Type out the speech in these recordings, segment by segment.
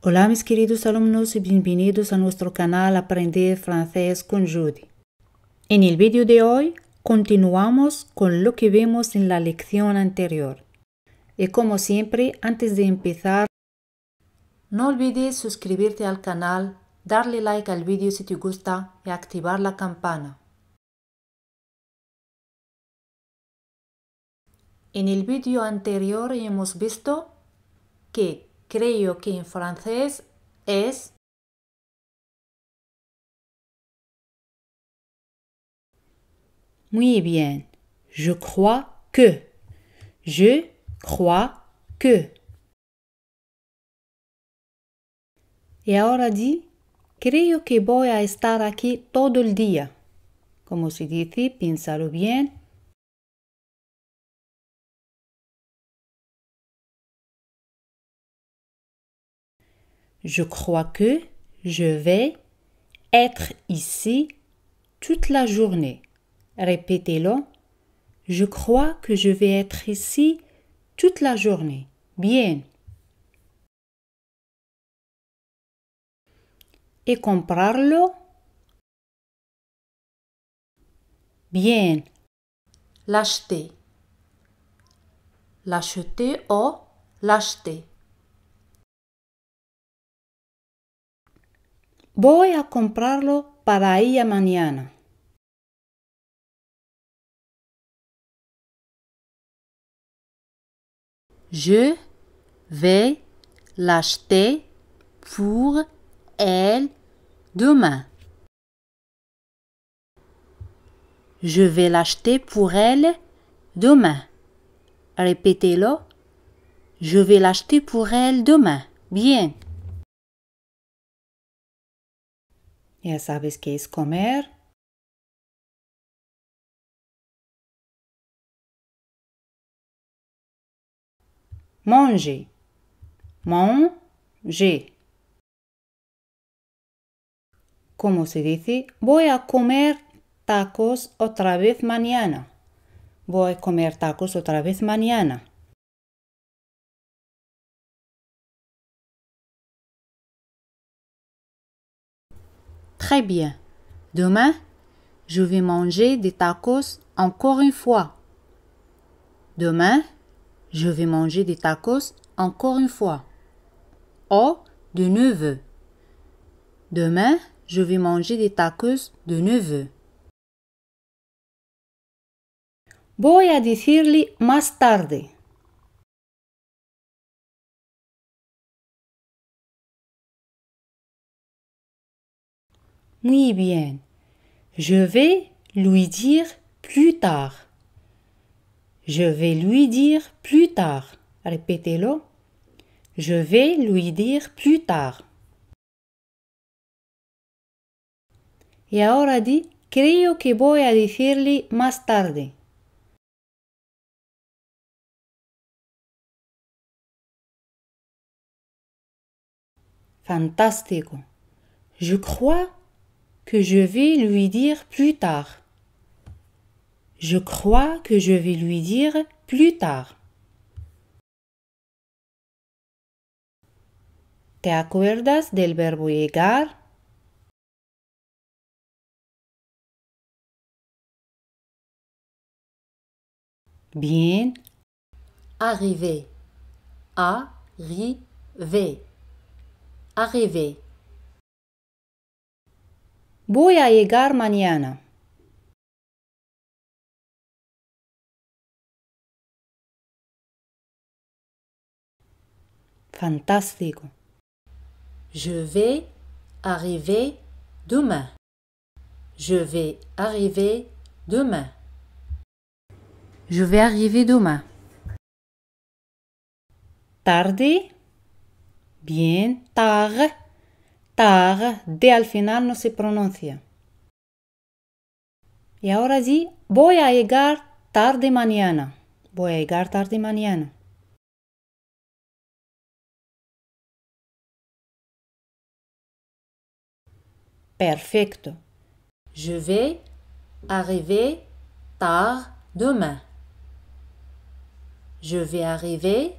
Hola mis queridos alumnos y bienvenidos a nuestro canal Aprender Francés con Judy. En el vídeo de hoy continuamos con lo que vimos en la lección anterior. Y como siempre, antes de empezar, no olvides suscribirte al canal, darle like al vídeo si te gusta y activar la campana. En el vídeo anterior hemos visto que creo que en francés es muy bien. Je crois que. Je crois que. Y ahora di, creo que voy a estar aquí todo el día. Como se dice, piénsalo bien. Je crois que je vais être ici toute la journée. Répétez-le. Je crois que je vais être ici toute la journée. Bien. Et comprarlo. Bien. L'acheter. L'acheter o l'acheter. Voy a comprarlo para ella mañana. Je vais l'acheter pour elle demain. Je vais l'acheter pour elle demain. Répétez-le. Je vais l'acheter pour elle demain. Bien. Ya sabes qué es comer. Manger. Manger. ¿Cómo se dice? Voy a comer tacos otra vez mañana. Voy a comer tacos otra vez mañana. Très bien. Demain, je vais manger des tacos encore une fois. Demain, je vais manger des tacos encore une fois. O de neveu. Demain, je vais manger des tacos de neveu. Voy a decirle más tarde. Muy bien. Je vais lui dire plus tard. Je vais lui dire plus tard. Répétez-le. Je vais lui dire plus tard. Y ahora di, creo que voy a decirle más tarde. Fantástico. Je crois que je vais lui dire plus tard. Je crois que je vais lui dire plus tard. ¿Te acuerdas del verbo llegar? Bien. Arriver. Arriver. Arriver. Voy a llegar mañana. Fantástico. Je vais arriver demain. Je vais arriver demain. Je vais arriver demain. Tarde. Bien. Tard. Tard. D al final no se pronuncia. Y ahora sí, voy a llegar tarde mañana. Voy a llegar tarde mañana. Perfecto. Je vais arriver tard demain. Je vais arriver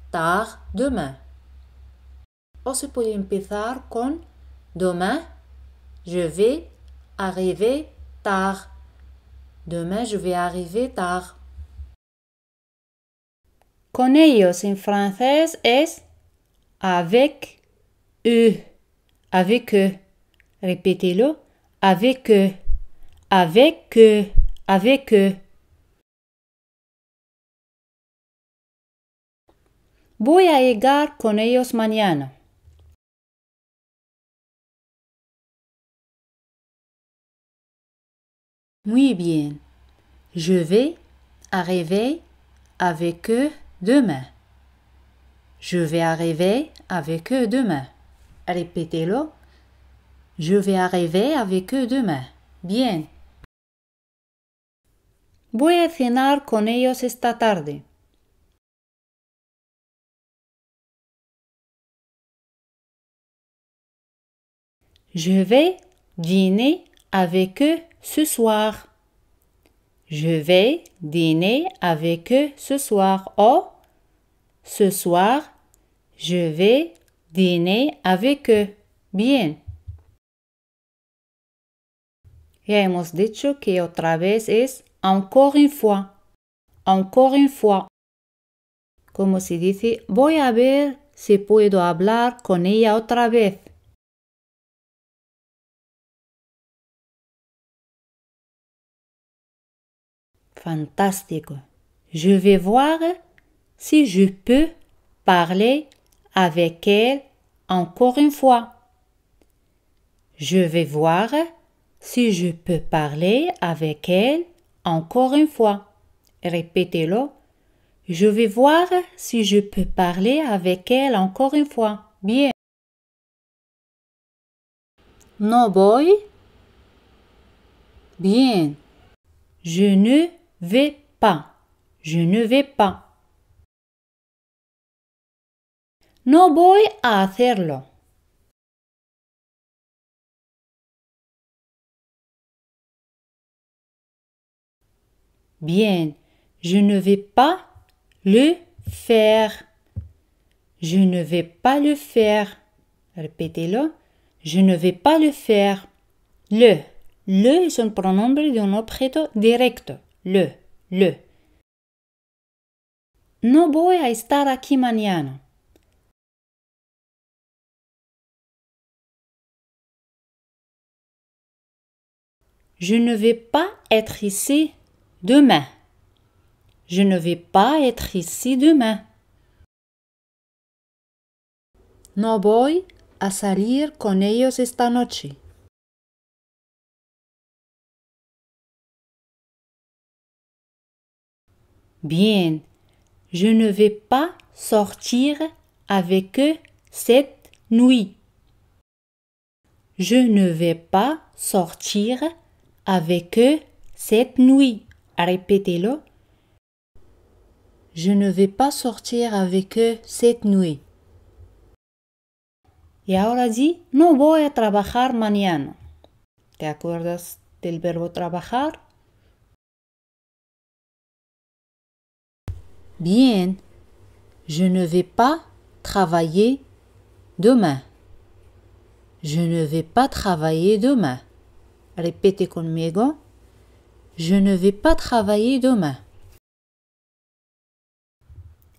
tard demain. o se puede empezar con demain, je vais arriver tard. Demain, je vais arriver tard. Con ellos en francés es avec eux. Avec eux. Répétez-le. Avec eux. Avec eux. Avec eux. Voy a llegar con ellos mañana. Muy bien. Je vais arriver avec eux demain. Je vais arriver avec eux demain. Répétez-le. Je vais arriver avec eux demain. Bien. Voy a cenar con ellos esta tarde. Je vais dîner avec eux ce soir. Je vais dîner avec eux ce soir. O ce soir, je vais dîner avec eux. Bien. Ya hemos dicho que otra vez es encore une fois. Encore une fois. Como se dice, voy a ver si puedo hablar con ella otra vez. Fantástico. Je vais voir si je peux parler avec elle encore une fois. Je vais voir si je peux parler avec elle encore une fois. Répétez-le. Je vais voir si je peux parler avec elle encore une fois. Bien. No voy. Bien. Je ne vais pas. Je ne vais pas. No voy a hacerlo. Bien. Je ne vais pas le faire. Je ne vais pas le faire. Répétez-le. Je ne vais pas le faire. Le es un pronombre de un objeto directo. Le. No voy a estar aquí mañana. Je ne vais pas être ici demain. Je ne vais pas être ici demain. No voy a salir con ellos esta noche. Bien. Je ne vais pas sortir avec eux cette nuit. Je ne vais pas sortir avec eux cette nuit. Répétez-le. Je ne vais pas sortir avec eux cette nuit. Y ahora di, no voy a trabajar mañana. ¿Te acuerdas del verbo trabajar? Bien. Je ne vais pas travailler demain. Je ne vais pas travailler demain. Répétez conmigo. Je ne vais pas travailler demain.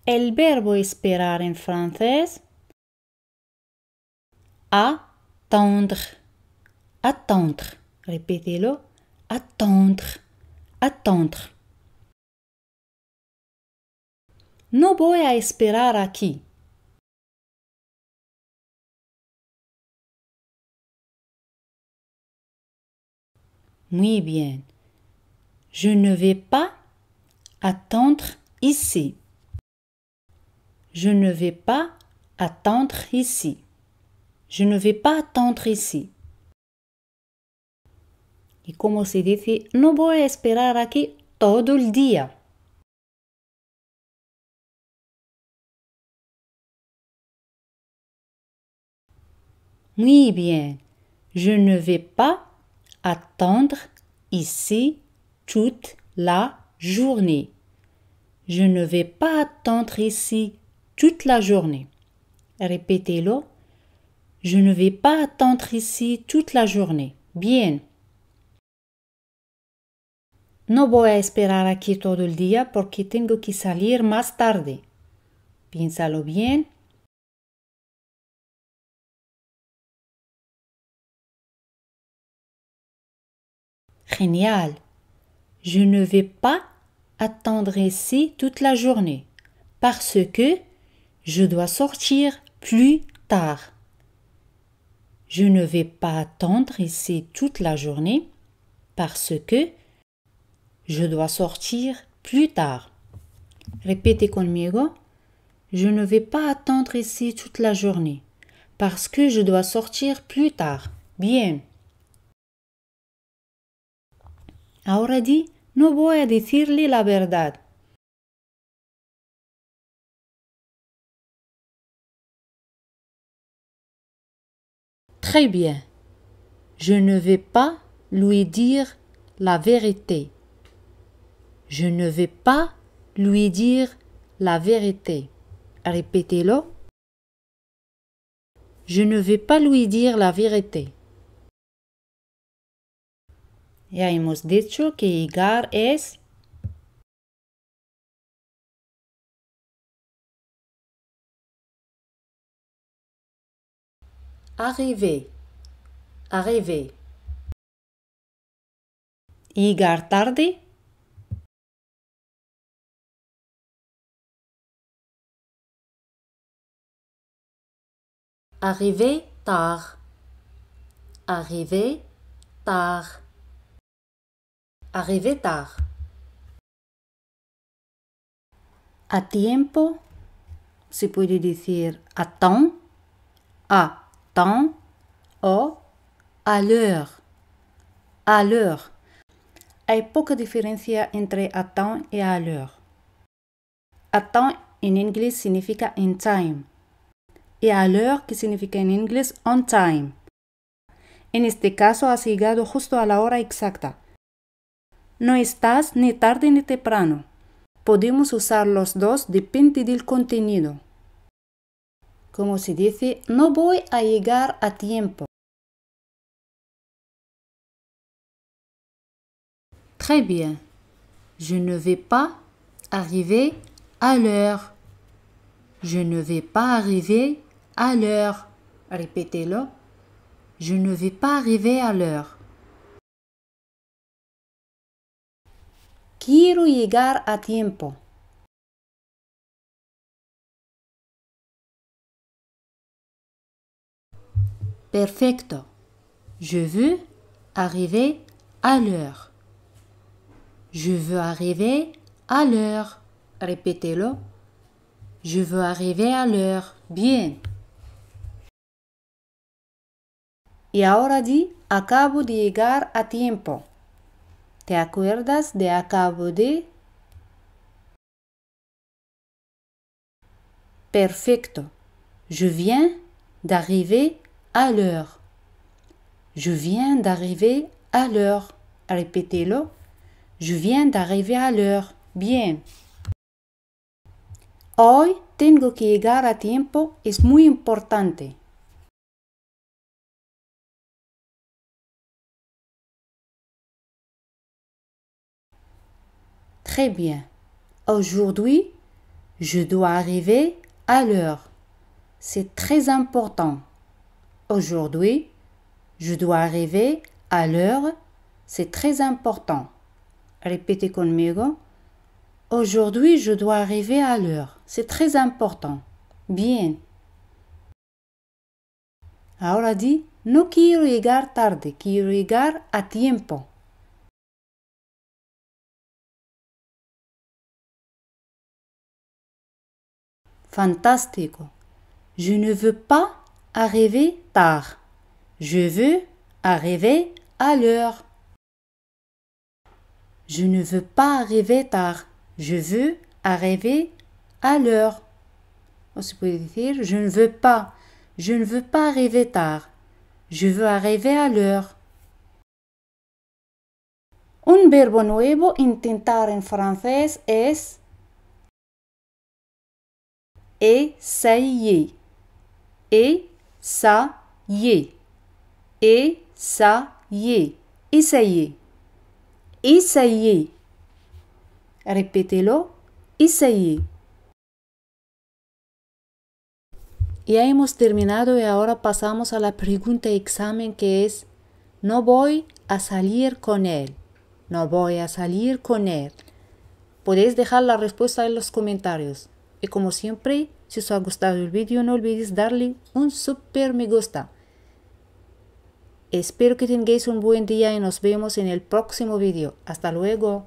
El verbo esperar en francés. Attendre. Attendre. Répétez-le. Attendre. Attendre. No voy a esperar aquí. Muy bien. Je ne vais pas attendre ici. Je ne vais pas attendre ici. Je ne vais pas attendre ici. Y como se dice, no voy a esperar aquí todo el día. Muy bien. Je ne vais pas attendre ici toute la journée. Je ne vais pas attendre ici toute la journée. Répétez-le. Je ne vais pas attendre ici toute la journée. Bien. No voy a esperar aquí todo el día porque tengo que salir más tarde. Piénsalo bien. Génial. Je ne vais pas attendre ici toute la journée parce que je dois sortir plus tard. Je ne vais pas attendre ici toute la journée parce que je dois sortir plus tard. Répétez conmigo. Je ne vais pas attendre ici toute la journée parce que je dois sortir plus tard. Bien. Ahora di, no voy a decirle la verdad. Très bien. Je ne vais pas lui dire la vérité. Je ne vais pas lui dire la vérité. Répétez-le. Je ne vais pas lui dire la vérité. Ya hemos dicho que llegar es arriver. Arriver. Llegar tarde. Arriver tard. Arriver tard. Arriver tard. A tiempo se puede decir à temps o à l'heure. À l'heure. Hay poca diferencia entre à temps y à l'heure. À temps en inglés significa in time y à l'heure que significa en inglés on time. En este caso has llegado justo a la hora exacta. No estás ni tarde ni temprano. Podemos usar los dos, depende del contenido. Como se dice, no voy a llegar a tiempo. Très bien. Je ne vais pas arriver à l'heure. Je ne vais pas arriver à l'heure. Répétez-le. Je ne vais pas arriver à l'heure. Quiero llegar a tiempo. Perfecto. Je veux arriver à l'heure. Je veux arriver à l'heure. Répétez-le. Je veux arriver à l'heure. Bien. Y ahora di, acabo de llegar a tiempo. ¿Te acuerdas de acabo de? Perfecto. Je viens d'arriver à l'heure. Je viens d'arriver à l'heure. Répétez-le. Je viens d'arriver à l'heure. Bien. Hoy tengo que llegar a tiempo es muy importante. Très bien. Aujourd'hui, je dois arriver à l'heure. C'est très important. Aujourd'hui, je dois arriver à l'heure. C'est très important. Répétez conmigo. Aujourd'hui, je dois arriver à l'heure. C'est très important. Bien. Ahora di, no quiero llegar tarde, quiero llegar a tiempo. Fantástico. Je ne veux pas arriver tard. Je veux arriver à l'heure. Je ne veux pas arriver tard. Je veux arriver à l'heure. O se puede decir, je ne veux pas arriver tard. Je veux arriver à l'heure. Un verbo nuevo intentar en francés es essayer. Essayer. Essayez. Essayez. Essayez. Repítelo. Essayez. Ya hemos terminado y ahora pasamos a la pregunta examen que es: no voy a salir con él. No voy a salir con él. Podéis dejar la respuesta en los comentarios. Y como siempre, si os ha gustado el vídeo, no olvidéis darle un super me gusta. Espero que tengáis un buen día y nos vemos en el próximo vídeo. Hasta luego.